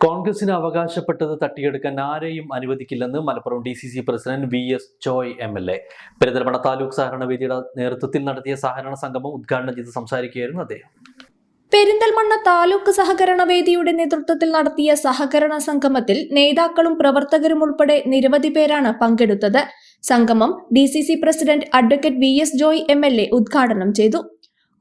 കോൺഗ്രസിന് അവകാശപ്പെട്ടത് തട്ടിയെടുക്കാൻ ആരെയും അനുവദിക്കില്ലെന്ന് Malappuram DCC president VS Joy MLA. Perinthalmanna taluk സഹകരണവേദിയുടെ നേതൃത്വത്തിൽ നടത്തിയ സഹകരണ സംഗമം ഉദ്ഘാടനം ചെയ്ത് സംസാരിക്കുകയായിരുന്നു അദ്ദേഹം. പെരിന്തൽമണ്ണ താലൂക്ക് സഹകരണവേദിയുടെ നേതൃത്വത്തിൽ നടത്തിയ സഹകരണ സംഗമത്തിൽ നേതാക്കളും പ്രവർത്തകരും ഉൾപ്പെടെ നിരവധി പേരാണ് പങ്കെടുത്തത്. സംഗമം DCC president advocate VS Joy MLA ഉദ്ഘാടനം ചെയ്തു.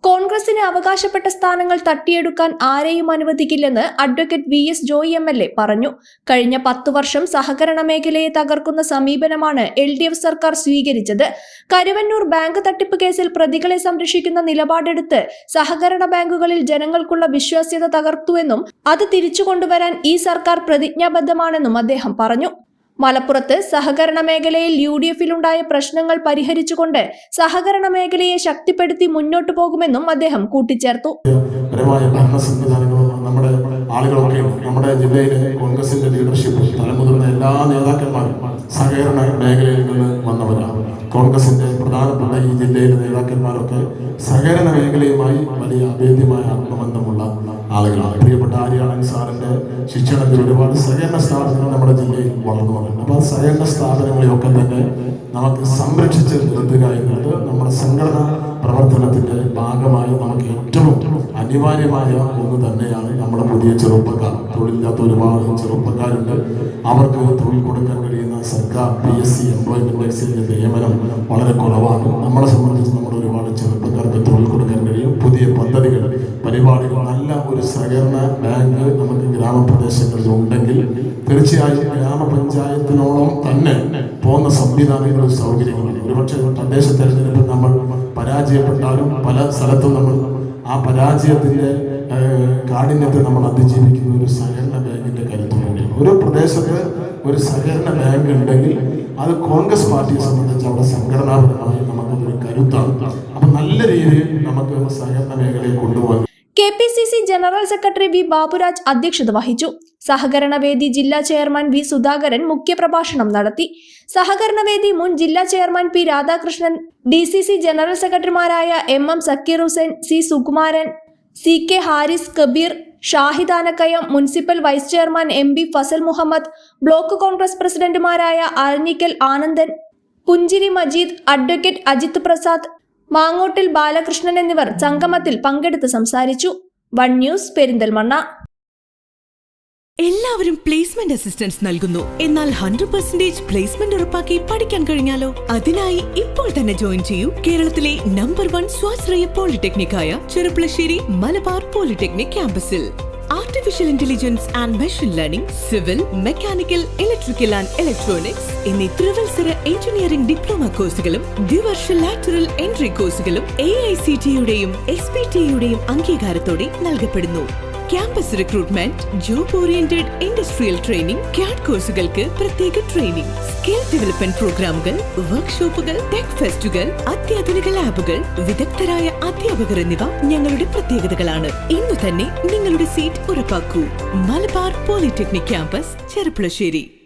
കോൺഗ്രസിന് അവകാശപ്പെട്ട സ്ഥാനങ്ങൾ തട്ടിയെടുക്കാൻ ആരെയും അനുവദിക്കില്ലെന്ന് അഡ്വക്കേറ്റ് VS ജോയ് MLA പറഞ്ഞു. കഴിഞ്ഞ 10 വർഷം സഹകരണ മേഖലയെ തകർക്കുന്ന സമീപനമാണ് LDF സർക്കാർ സ്വീകരിച്ചത്. കരുവന്നൂർ ബാങ്ക് തട്ടിപ്പ് കേസിൽ പ്രതികളെ സംരക്ഷിക്കുന്ന നിലപാടെടുത്ത് സഹകരണ ബാങ്കുകളിൽ ജനങ്ങൾക്കുള്ള വിശ്വാസ്യത തകർത്തുവെന്നും അത് തിരിച്ചുകൊണ്ടുവരാൻ ഈ സർക്കാർ പ്രതിജ്ഞാബദ്ധമാണെന്നും അദ്ദേഹം പറഞ്ഞു. മലപ്പുറത്ത് സഹകരണ മേഖലയിൽ UDF-ലുണ്ടായ പ്രശ്നങ്ങൾ പരിഹരിച്ചുകൊണ്ട് സഹകരണ മേഖലയെ ശക്തിപ്പെടുത്തി മുന്നോട്ടു പോകുമെന്നും അദ്ദേഹം കൂട്ടിച്ചേർത്തു. നമ്മുടെ ആളുകളൊക്കെ നമ്മുടെ ജില്ലയിലെ കോൺഗ്രസിന്റെ ലീഡർഷിപ്പ് തലമുതിർന്ന എല്ലാ നേതാക്കന്മാരും സഹകരണ മേഖലയിൽ നിന്ന് വന്നവരാണ്. കോൺഗ്രസിന്റെ പ്രധാനപ്പെട്ട ഈ ജില്ലയിലെ നേതാക്കന്മാരൊക്കെ സഹകരണ മേഖലയുമായി വലിയ അഭേദ്യമായ ആത്മബന്ധമുള്ള ആളുകളാണ്. പ്രിയപ്പെട്ട ആര്യാടൻ സാറിന്റെ ശിക്ഷണത്തിൽ ഒരുപാട് സഹകരണ സ്ഥാപനങ്ങൾ നമ്മുടെ ജില്ലയിൽ വളർന്നു വന്നിട്ടുണ്ട്. അപ്പോൾ ആ സഹകരണ സ്ഥാപനങ്ങളെയൊക്കെ തന്നെ നമുക്ക് സംരക്ഷിച്ച് നിർത്തുക എന്നത് നമ്മുടെ സംഘടനാ പ്രവർത്തനത്തിന്റെ ഭാഗമായി നമുക്ക് ഏറ്റവും അനിവാര്യമായ ഒന്ന് തന്നെയാണ്. നമ്മുടെ പുതിയ ചെറുപ്പക്കാർ, തൊഴിലില്ലാത്ത ഒരുപാട് ചെറുപ്പക്കാരുണ്ട്. അവർക്ക് തൊഴിൽ കൊടുക്കാൻ കഴിയുന്ന സർക്കാർ PSC എംപ്ലോയ്മെന്റ് എക്സ്ചേഞ്ച് നിയമനം വളരെ കുറവാണ്. നമ്മളെ സംബന്ധിച്ച് നമ്മുടെ ഒരുപാട് ചെറുപ്പക്കാർക്ക് തൊഴിൽ കൊടുക്കാൻ കഴിയും. പുതിയ പദ്ധതികൾ, പരിപാടികൾ, നല്ല ഒരു സഹകരണ ബാങ്ക് നമുക്ക് ഗ്രാമപ്രദേശങ്ങളിൽ ഉണ്ടെങ്കിൽ തീർച്ചയായും ഗ്രാമപഞ്ചായത്തിനോളം തന്നെ പോകുന്ന സംവിധാനങ്ങളും സൗകര്യങ്ങളും. ഒരുപക്ഷെ തദ്ദേശ തെരഞ്ഞെടുപ്പിൽ നമ്മൾ പരാജയപ്പെട്ടാലും പല സ്ഥലത്തും നമ്മൾ ആ പരാജയത്തിന്റെ കാഠിന്യത്തെ നമ്മൾ അതിജീവിക്കുന്ന ഒരു സഹകരണ ബാങ്കിന്റെ കരുത്തുണ്ട്. ഒരു പ്രദേശത്ത് ഒരു സഹകരണ ബാങ്ക് ഉണ്ടെങ്കിൽ അത് കോൺഗ്രസ് പാർട്ടിയെ സംബന്ധിച്ച് അവിടെ സംഘടനാപരമായി നമുക്കൊരു കരുത്താണ്. അപ്പൊ നല്ല രീതിയിൽ നമുക്ക് സഹകരണ മേഖലയെ കൊണ്ടുപോകാൻ. KPCC general secretary V Baburaj അധ്യക്ഷത വഹിച്ചു. സഹകരണവേദി ജില്ലാ ചെയർമാൻ V സുധാകരൻ മുഖ്യപ്രഭാഷണം നടത്തി. സഹകരണവേദി മുൻ ജില്ലാ chairman P Radhakrishnan, DCC general സെക്രട്ടറിമാരായ MM Zakir Hussain, C Sukumaran, CK Haris, Kabir, Shahid Anakkayam, municipal vice chairman MB Fazal Muhammad, block Congress പ്രസിഡന്റുമാരായ അരഞ്ഞിക്കൽ ആനന്ദൻ, പുഞ്ചിരി മജീദ്, അഡ്വക്കേറ്റ് അജിത് പ്രസാദ്, മാങ്ങോട്ടിൽ ബാലകൃഷ്ണൻ എന്നിവർ സംഗമത്തിൽ പങ്കെടുത്ത് സംസാരിച്ചു. 1 ന്യൂസ് പെരിന്തൽമണ്ണ. എല്ലാവരും പ്ലേസ്മെന്റ് അസിസ്റ്റൻസ് നൽകുന്നു. എന്നാൽ 100% പ്ലേസ്മെന്റ് ഉറപ്പാക്കി പഠിക്കാൻ കഴിഞ്ഞാലോ? അതിനായി ഇപ്പോൾ തന്നെ ജോയിൻ ചെയ്യൂ കേരളത്തിലെ നമ്പർ 1 സ്വാശ്രയ പോളിടെക്നിക്കായ ചെറുപ്പളശ്ശേരി മലബാർ പോളിടെക്നിക് ക്യാമ്പസിൽ. Artificial intelligence and machine learning, civil, mechanical, electrical and electronics എന്നീ ത്രിവത്സര എഞ്ചിനീയറിംഗ് ഡിപ്ലോമ കോഴ്സുകളും ദ്വിവർഷ ലാറ്ററൽ എൻട്രി കോഴ്സുകളും AICTE-യുടെയും SPTE-യുടെയും അംഗീകാരത്തോടെ നൽകപ്പെടുന്നു. Campus recruitment, job oriented industrial training, CAD കോഴ്സുകൾക്ക് പ്രത്യേക ട്രെയിനിംഗ്, സ്കിൽ ഡെവലപ്മെന്റ് പ്രോഗ്രാമുകൾ, വർക്ക്ഷോപ്പുകൾ, ടെക് ഫെസ്റ്റുകൾ, അത്യാധുനിക ലാബുകൾ, വിദഗ്ധരായ അധ്യാപകർ എന്നിവ ഞങ്ങളുടെ പ്രത്യേകതകളാണ്. ഇന്ന് തന്നെ നിങ്ങളുടെ സീറ്റ് ഉറപ്പാക്കൂ. Malabar polytechnic campus, Cherpulassery.